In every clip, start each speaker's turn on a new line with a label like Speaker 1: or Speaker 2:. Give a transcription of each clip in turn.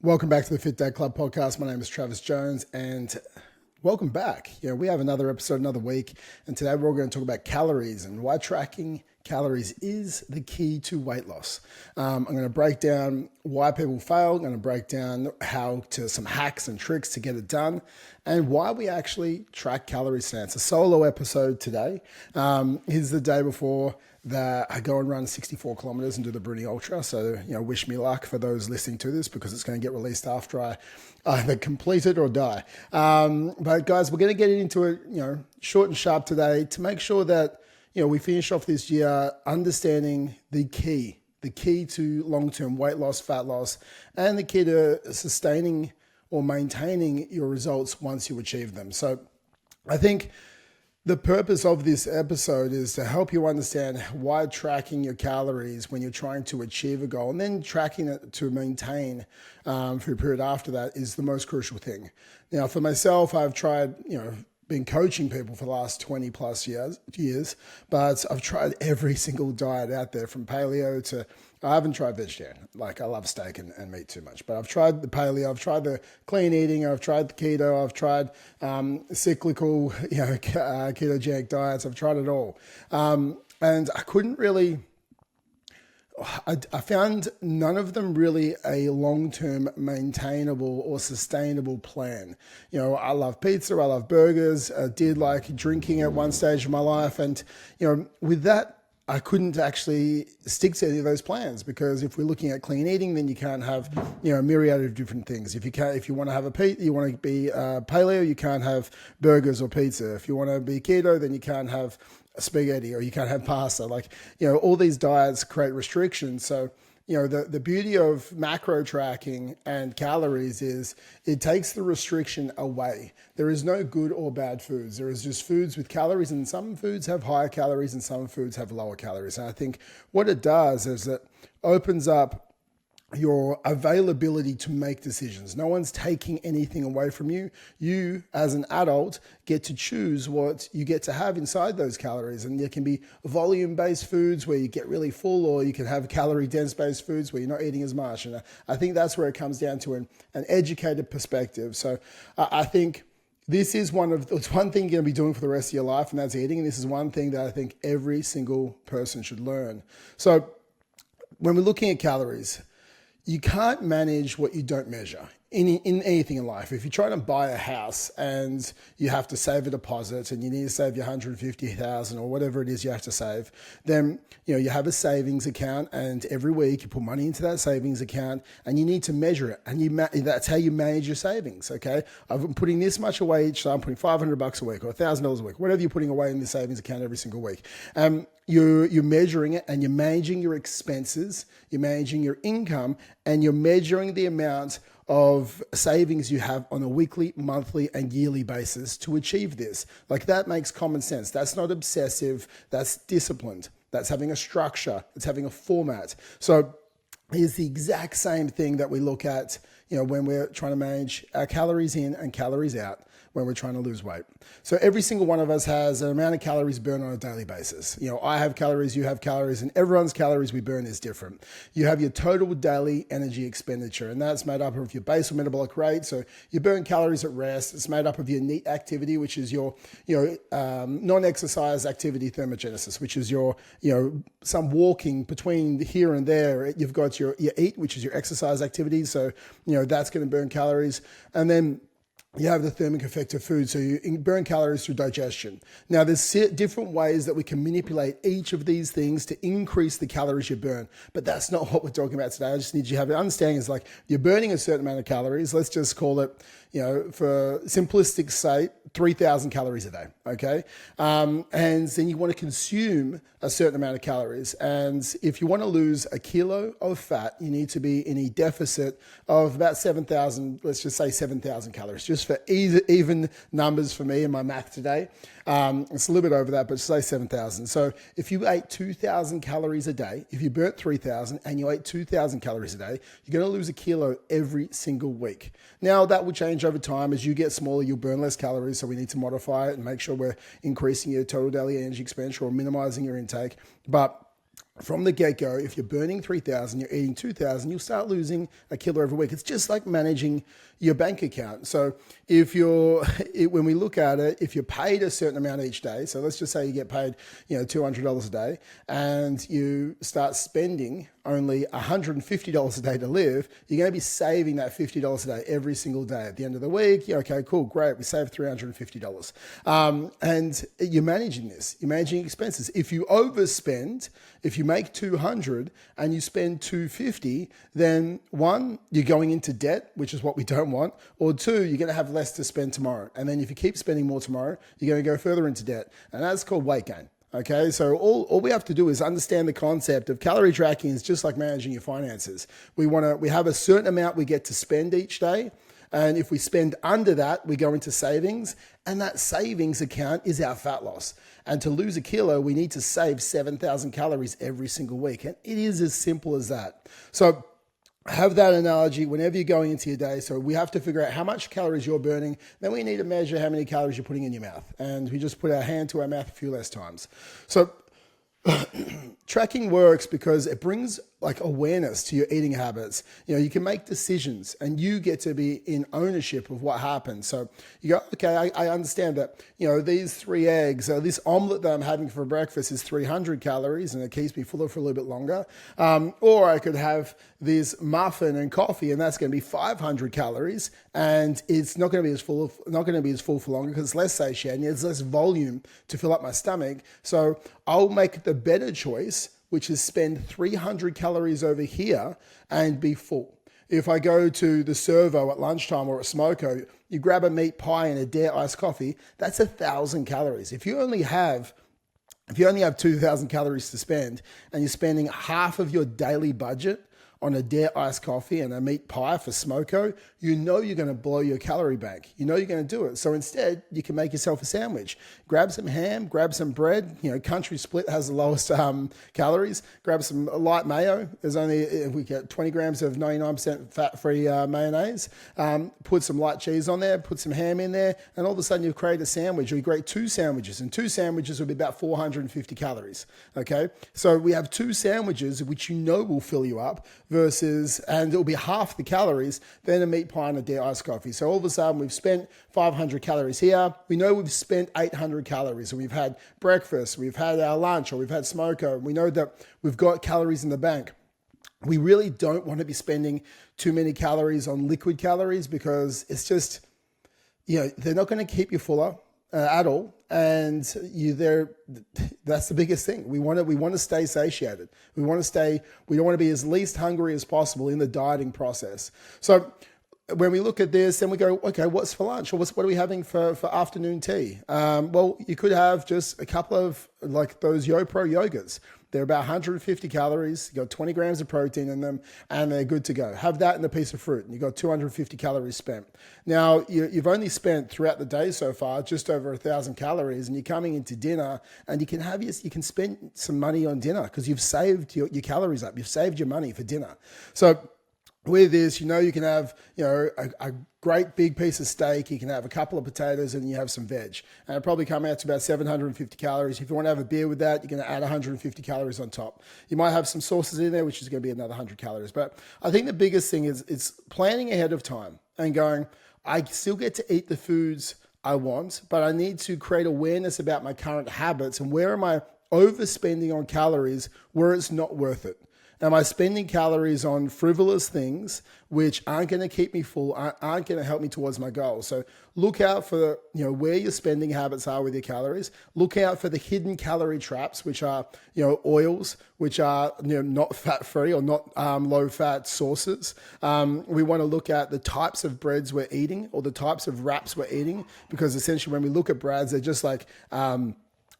Speaker 1: Welcome back to the Fit Dad Club podcast. My name is Travis Jones and welcome back. We have another episode, another week, and today we're going to talk about calories and why tracking calories is the key to weight loss. I'm going to break down why people fail. I'm going to break down some hacks and tricks to get it done and why we actually track calories today. It's a solo episode today. Here's the day before that I go and run 64 kilometers and do the Bruni Ultra. So, wish me luck for those listening to this because it's going to get released after I either complete it or die. But guys, we're going to get into it, short and sharp today to make sure that, we finish off this year understanding the key to long-term weight loss, fat loss, and the key to sustaining or maintaining your results once you achieve them. So I think the purpose of this episode is to help you understand why tracking your calories when you're trying to achieve a goal and then tracking it to maintain for a period after that is the most crucial thing. Now, for myself, I've tried, been coaching people for the last 20 plus years, but I've tried every single diet out there from paleo to, I haven't tried vegetarian. Like I love steak and meat too much, but I've tried the paleo, I've tried the clean eating, I've tried the keto, I've tried cyclical, ketogenic diets. I've tried it all. And I couldn't really, I found none of them really a long-term maintainable or sustainable plan. I love pizza, I love burgers, I did like drinking at one stage of my life. And, with that, I couldn't actually stick to any of those plans because if we're looking at clean eating, then you can't have, a myriad of different things. If you want to have you want to be paleo, you can't have burgers or pizza. If you want to be keto, then you can't have spaghetti or you can't have pasta. All these diets create restrictions. So, the beauty of macro tracking and calories is it takes the restriction away. There is no good or bad foods. There is just foods with calories, and some foods have higher calories and some foods have lower calories. And I think what it does is it opens up your availability to make decisions. No one's taking anything away from you. You, as an adult, get to choose what you get to have inside those calories. And there can be volume-based foods where you get really full, or you can have calorie-dense-based foods where you're not eating as much. And I think that's where it comes down to an educated perspective. So I think this is it's one thing you're going to be doing for the rest of your life, and that's eating. And this is one thing that I think every single person should learn. So when we're looking at calories, you can't manage what you don't measure in anything in life. If you try to buy a house and you have to save a deposit and you need to save your $150,000 or whatever it is you have to save, then you have a savings account and every week you put money into that savings account and you need to measure it, and that's how you manage your savings. Okay, I'm putting this much away each time. I'm putting $500 a week or $1,000 a week, whatever you're putting away in the savings account every single week. You're measuring it and you're managing your expenses, you're managing your income, and you're measuring the amount of savings you have on a weekly, monthly, and yearly basis to achieve this. That makes common sense. That's not obsessive. That's disciplined. That's having a structure. It's having a format. So here's the exact same thing that we look at, when we're trying to manage our calories in and calories out when we're trying to lose weight. So every single one of us has an amount of calories burned on a daily basis. I have calories, you have calories, and everyone's calories we burn is different. You have your total daily energy expenditure, and that's made up of your basal metabolic rate. So you burn calories at rest. It's made up of your NEAT activity, which is your, non-exercise activity thermogenesis, which is your, some walking between here and there. You've got your EAT, which is your exercise activity. So, that's going to burn calories. And then you have the thermic effect of food, so you burn calories through digestion. Now, there's different ways that we can manipulate each of these things to increase the calories you burn, but that's not what we're talking about today. I just need you to have an understanding. It's like you're burning a certain amount of calories. Let's just call it, for simplistic sake, 3,000 calories a day, okay? And then you want to consume a certain amount of calories. And if you want to lose a kilo of fat, you need to be in a deficit of about 7,000, let's just say 7,000 calories, just for even numbers for me in my math today. It's a little bit over that, but say 7,000. So if you ate 2,000 calories a day, if you burnt 3,000 and you ate 2,000 calories a day, you're going to lose a kilo every single week. Now, that will change over time. As you get smaller, you'll burn less calories. So we need to modify it and make sure we're increasing your total daily energy expenditure or minimizing your intake. But from the get-go, if you're burning 3,000, you're eating 2,000, you'll start losing a kilo every week. It's just like managing your bank account. So when we look at it, if you're paid a certain amount each day, so let's just say you get paid, $200 a day, and you start spending only $150 a day to live, you're going to be saving that $50 a day every single day. At the end of the week, okay, cool, great, we saved $350. And you're managing this. You're managing expenses. If you overspend, if you make 200 and you spend 250, then one, you're going into debt, which is what we don't want, or two, you're going to have less to spend tomorrow. And then if you keep spending more tomorrow, you're going to go further into debt. And that's called weight gain. Okay, so all we have to do is understand the concept of calorie tracking is just like managing your finances. We have a certain amount we get to spend each day. And if we spend under that, we go into savings, and that savings account is our fat loss. And to lose a kilo, we need to save 7,000 calories every single week. And it is as simple as that. So have that analogy whenever you're going into your day. So we have to figure out how much calories you're burning. Then we need to measure how many calories you're putting in your mouth. And we just put our hand to our mouth a few less times. So tracking works because it brings like awareness to your eating habits. You can make decisions and you get to be in ownership of what happens. So you go, okay, I understand that, these 3 eggs, this omelet that I'm having for breakfast is 300 calories and it keeps me fuller for a little bit longer. Or I could have this muffin and coffee and that's going to be 500 calories and it's not going to be as full for longer because it's less satiating. There's less volume to fill up my stomach. So I'll make the better choice, which is spend 300 calories over here and be full. If I go to the servo at lunchtime or at Smoko, you grab a meat pie and a Dare iced coffee, that's 1,000 calories. If you only have 2,000 calories to spend and you're spending half of your daily budget on a Dare iced coffee and a meat pie for Smoko, you're going to blow your calorie bank. You're going to do it. So instead, you can make yourself a sandwich. Grab some ham, grab some bread. Country Split has the lowest calories. Grab some light mayo. We get 20 grams of 99% fat-free mayonnaise. Put some light cheese on there, put some ham in there, and all of a sudden you've created a sandwich, or you create 2 sandwiches, and 2 sandwiches will be about 450 calories. Okay? So we have 2 sandwiches, which will fill you up, and it'll be half the calories than a meat pie and a Dare iced coffee. So all of a sudden we've spent 500 calories here. We know we've spent 800 calories, and we've had breakfast, we've had our lunch, or we've had Smoko. We know that we've got calories in the bank. We really don't want to be spending too many calories on liquid calories because it's just, they're not going to keep you fuller at all. And that's the biggest thing. We want to stay satiated. We don't want to be as least hungry as possible in the dieting process. So when we look at this, then we go, okay, what's for lunch? Or what are we having for afternoon tea? Well, you could have just a couple of like those YoPro yogurts. They're about 150 calories. You got 20 grams of protein in them, and they're good to go. Have that and a piece of fruit, and you got 250 calories spent. Now, you've only spent throughout the day so far just over 1,000 calories, and you're coming into dinner, and you can spend some money on dinner because you've saved your calories up. You've saved your money for dinner. So with this, you can have, a great big piece of steak. You can have a couple of potatoes and you have some veg. And it'll probably come out to about 750 calories. If you want to have a beer with that, you're going to add 150 calories on top. You might have some sauces in there, which is going to be another 100 calories. But I think the biggest thing is planning ahead of time and going, I still get to eat the foods I want, but I need to create awareness about my current habits and where am I overspending on calories where it's not worth it. Am I spending calories on frivolous things which aren't going to keep me full, aren't going to help me towards my goals? So look out for where your spending habits are with your calories. Look out for the hidden calorie traps, which are oils, which are not fat-free or not low-fat sources. We want to look at the types of breads we're eating or the types of wraps we're eating, because essentially when we look at breads, they're just like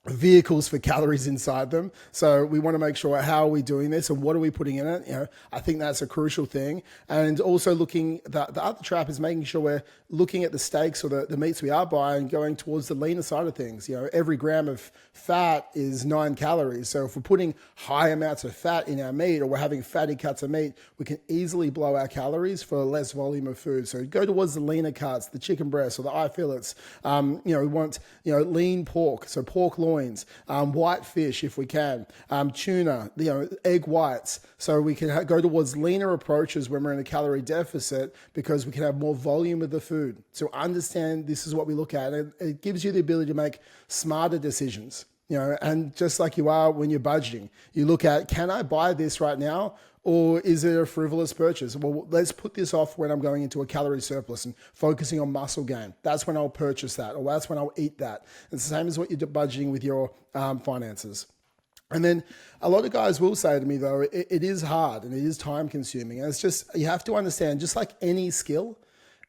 Speaker 1: vehicles for calories inside them. So we want to make sure, how are we doing this and what are we putting in it? I think that's a crucial thing. And also the other trap is making sure we're looking at the steaks or the meats we are buying, going towards the leaner side of things. Every gram of fat is 9 calories. So if we're putting high amounts of fat in our meat, or we're having fatty cuts of meat, we can easily blow our calories for less volume of food. So go towards the leaner cuts, the chicken breasts or the eye fillets. We want, lean pork. So pork loin sirloins, white fish if we can, tuna, egg whites. So we can go towards leaner approaches when we're in a calorie deficit because we can have more volume of the food. So understand this is what we look at. And it gives you the ability to make smarter decisions. And just like you are when you're budgeting, you look at, can I buy this right now? Or is it a frivolous purchase? Well, let's put this off when I'm going into a calorie surplus and focusing on muscle gain. That's when I'll purchase that, or that's when I'll eat that. It's the same as what you're budgeting with your finances. And then a lot of guys will say to me, though, it is hard and it is time consuming. And it's just, you have to understand, just like any skill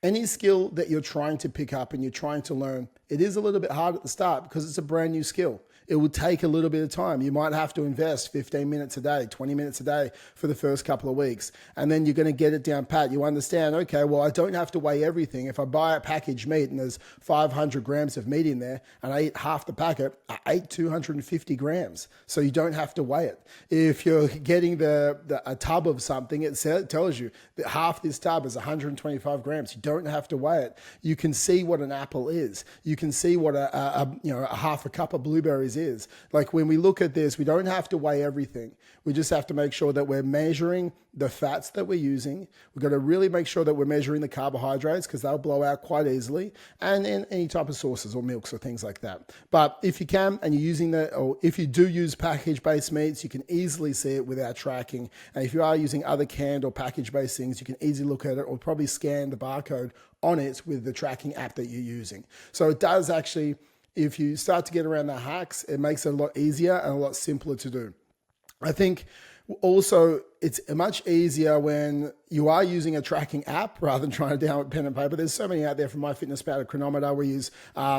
Speaker 1: that you're trying to pick up and you're trying to learn, it is a little bit hard at the start because it's a brand new skill. It will take a little bit of time. You might have to invest 15 minutes a day, 20 minutes a day for the first couple of weeks. And then you're going to get it down pat. You understand, okay, well, I don't have to weigh everything. If I buy a packaged meat and there's 500 grams of meat in there and I eat half the packet, I ate 250 grams. So you don't have to weigh it. If you're getting a tub of something, it tells you that half this tub is 125 grams. You don't have to weigh it. You can see what an apple is. You can see what a half a cup of blueberries is. Like when we look at this, we don't have to weigh everything. We just have to make sure that we're measuring the fats that we're using. We've got to really make sure that we're measuring the carbohydrates because they'll blow out quite easily, and in any type of sauces or milks or things like that. But if you can, and you're using or if you do use package-based meats, you can easily see it without tracking. And if you are using other canned or package-based things, you can easily look at it or probably scan the barcode on it with the tracking app that you're using. So it does actually, if you start to get around the hacks, it makes it a lot easier and a lot simpler to do. I think also it's much easier when you are using a tracking app rather than trying to download pen and paper. There's so many out there from MyFitnessPal, Chronometer. We use our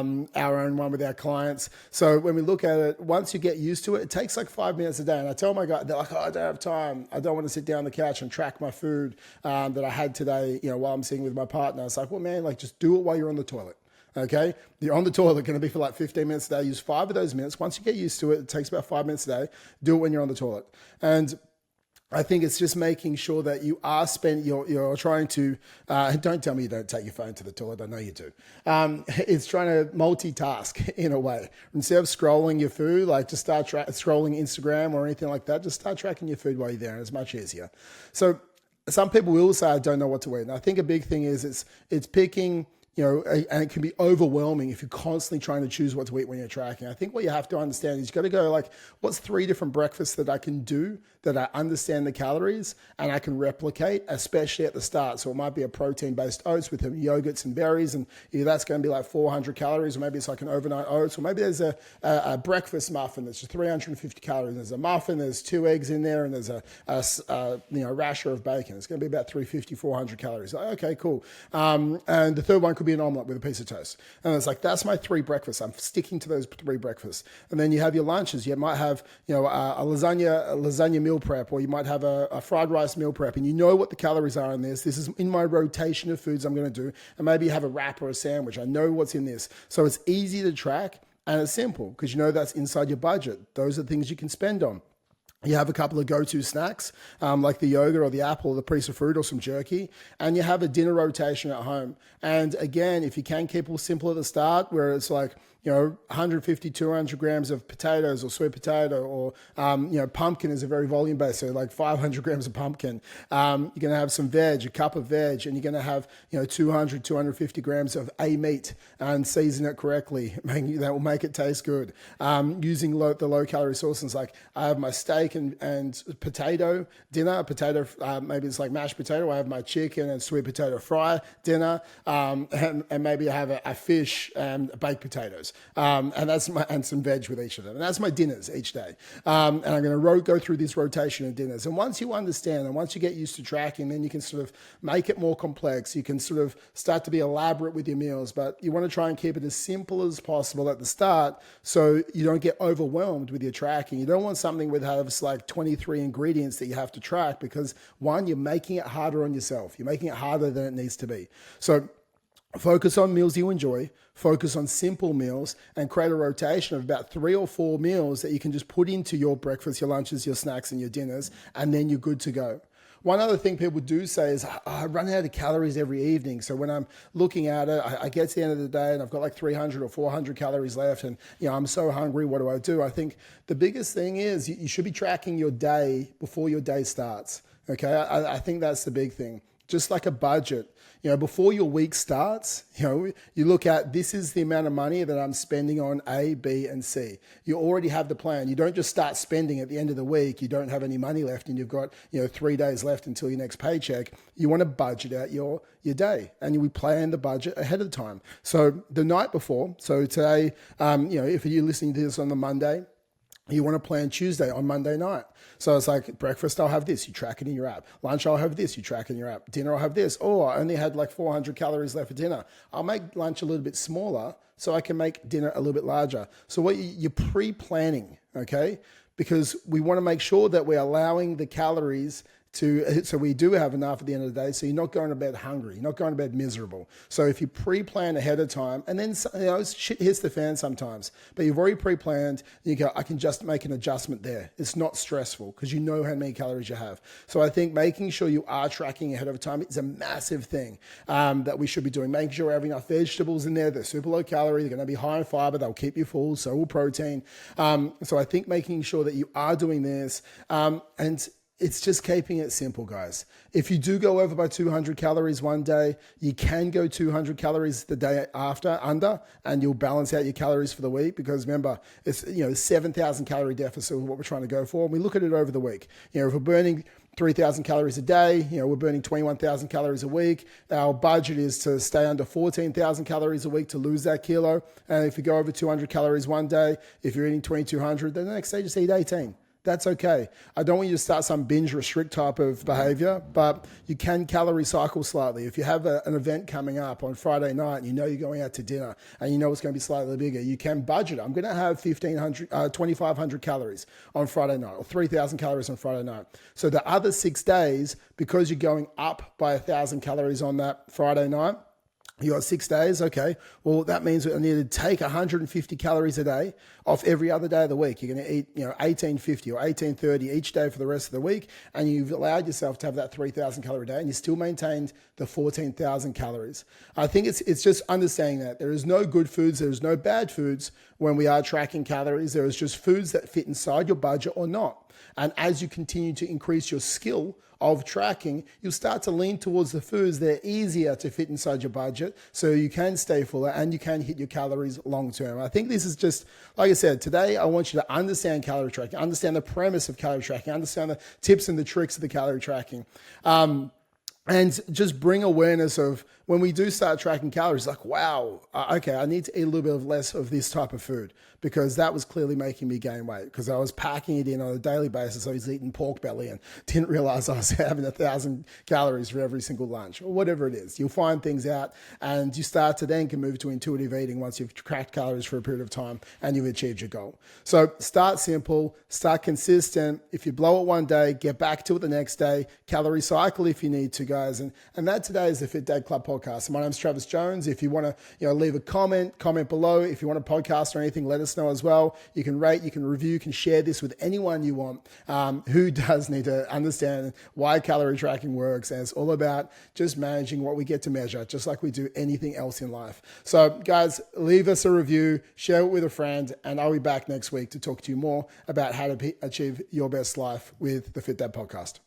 Speaker 1: own one with our clients. So when we look at it, once you get used to it, it takes like 5 minutes a day. And I tell my guys, they're like, oh, I don't have time. I don't want to sit down on the couch and track my food that I had today, while I'm sitting with my partner. It's like, well, man, just do it while you're on the toilet. Okay, you're on the toilet, going to be for like 15 minutes a day. Use 5 of those minutes. Once you get used to it, it takes about 5 minutes a day. Do it when you're on the toilet. And I think it's just making sure that you are you're trying to, don't tell me you don't take your phone to the toilet. I know you do. It's trying to multitask in a way. Instead of scrolling your food, just start scrolling Instagram or anything like that. Just start tracking your food while you're there, and it's much easier. So some people will say, I don't know what to eat. And I think a big thing is it's picking, and it can be overwhelming if you're constantly trying to choose what to eat when you're tracking. I think what you have to understand is you've got to go what's 3 different breakfasts that I can do that I understand the calories and I can replicate, especially at the start. So it might be a protein-based oats with yogurts and berries, and that's going to be like 400 calories, or maybe it's like an overnight oats, or maybe there's a breakfast muffin that's just 350 calories. There's a muffin, there's 2 eggs in there, and there's a rasher of bacon. It's going to be about 350, 400 calories. Okay, cool. And the third one could be an omelet with a piece of toast. And it's like, that's my 3 breakfasts. I'm sticking to those 3 breakfasts. And then you have your lunches. You might have, a lasagna meal prep, or you might have a fried rice meal prep, and you know what the calories are in this. This is in my rotation of foods I'm going to do. And maybe you have a wrap or a sandwich. I know what's in this. So it's easy to track and it's simple because that's inside your budget. Those are the things you can spend on. You have a couple of go-to snacks, like the yogurt or the apple or the piece of fruit or some jerky, and you have a dinner rotation at home. And again, if you can keep it simple at the start, where it's like, 150, 200 grams of potatoes or sweet potato, or, pumpkin is a very volume-based, so like 500 grams of pumpkin. You're going to have some veg, a cup of veg, and you're going to have, 200, 250 grams of a meat, and season it correctly. That will make it taste good. Using the low-calorie sources, like I have my steak and potato dinner, maybe it's like mashed potato. I have my chicken and sweet potato fry dinner, and maybe I have a fish and baked potatoes. And some veg with each of them. And that's my dinners each day. And I'm going to go through this rotation of dinners. And once you understand, and once you get used to tracking, then you can sort of make it more complex. You can sort of start to be elaborate with your meals, but you want to try and keep it as simple as possible at the start so you don't get overwhelmed with your tracking. You don't want something that has like 23 ingredients that you have to track because, one, you're making it harder on yourself. You're making it harder than it needs to be. So focus on meals you enjoy, focus on simple meals, and create a rotation of about 3 or 4 meals that you can just put into your breakfast, your lunches, your snacks, and your dinners, and then you're good to go. One other thing people do say is, I run out of calories every evening. So when I'm looking at it, I get to the end of the day and I've got like 300 or 400 calories left and I'm so hungry, what do? I think the biggest thing is you should be tracking your day before your day starts. Okay, I think that's the big thing. Just like a budget. Before your week starts, you look at, this is the amount of money that I'm spending on A, B, and C. You already have the plan. You don't just start spending at the end of the week. You don't have any money left and you've got, 3 days left until your next paycheck. You want to budget out your day, and we plan the budget ahead of time. So the night before, so today, if you're listening to this on the Monday, you want to plan Tuesday on Monday night. So it's like, breakfast, I'll have this, you track it in your app. Lunch, I'll have this, you track it in your app. Dinner, I'll have this. Oh, I only had like 400 calories left for dinner. I'll make lunch a little bit smaller so I can make dinner a little bit larger. So what you're pre-planning, okay? Because we want to make sure that we're allowing the calories so we do have enough at the end of the day, so you're not going to bed hungry, you're not going to bed miserable. So if you pre-plan ahead of time, and then shit hits the fan sometimes, but you've already pre-planned, you go, I can just make an adjustment there. It's not stressful because you know how many calories you have. So I think making sure you are tracking ahead of time is a massive thing that we should be doing. Making sure we're having enough vegetables in there. They're super low calorie, they're going to be high in fiber, they'll keep you full, so will protein. So I think making sure that you are doing this, and it's just keeping it simple, guys. If you do go over by 200 calories one day, you can go 200 calories the day after under, and you'll balance out your calories for the week. Because remember, it's 7,000 calorie deficit is what we're trying to go for. And we look at it over the week. If we're burning 3,000 calories a day, we're burning 21,000 calories a week. Our budget is to stay under 14,000 calories a week to lose that kilo. And if you go over 200 calories one day, if you're eating 2,200, then the next day just eat 18. That's okay. I don't want you to start some binge restrict type of behavior, but you can calorie cycle slightly. If you have an event coming up on Friday night and you're going out to dinner and it's going to be slightly bigger, you can budget. I'm going to have 2,500 calories on Friday night or 3,000 calories on Friday night. So the other 6 days, because you're going up by 1,000 calories on that Friday night, you got 6 days, okay. Well, that means I need to take 150 calories a day off every other day of the week. You're going to eat, 1850 or 1830 each day for the rest of the week, and you've allowed yourself to have that 3,000 calorie day, and you still maintained the 14,000 calories. I think it's just understanding that there is no good foods, there is no bad foods when we are tracking calories. There is just foods that fit inside your budget or not. And as you continue to increase your skill of tracking, you'll start to lean towards the foods that are easier to fit inside your budget so you can stay fuller and you can hit your calories long term. I think this is just, like I said, today I want you to understand calorie tracking, understand the premise of calorie tracking, understand the tips and the tricks of the calorie tracking. And just bring awareness of when we do start tracking calories, like, wow, okay, I need to eat a little bit less of this type of food because that was clearly making me gain weight because I was packing it in on a daily basis. I was eating pork belly and didn't realize I was having 1,000 calories for every single lunch or whatever it is. You'll find things out and you start to then can move to intuitive eating once you've cracked calories for a period of time and you've achieved your goal. So start simple, start consistent. If you blow it one day, get back to it the next day, calorie cycle if you need to, guys. And that today is the Fit Dad Club podcast. My name's Travis Jones. If you want to leave a comment below. If you want a podcast or anything, let us know as well. You can rate, you can review, you can share this with anyone you want who does need to understand why calorie tracking works. And it's all about just managing what we get to measure, just like we do anything else in life. So guys, leave us a review, share it with a friend, and I'll be back next week to talk to you more about how to achieve your best life with the Fit Dad podcast.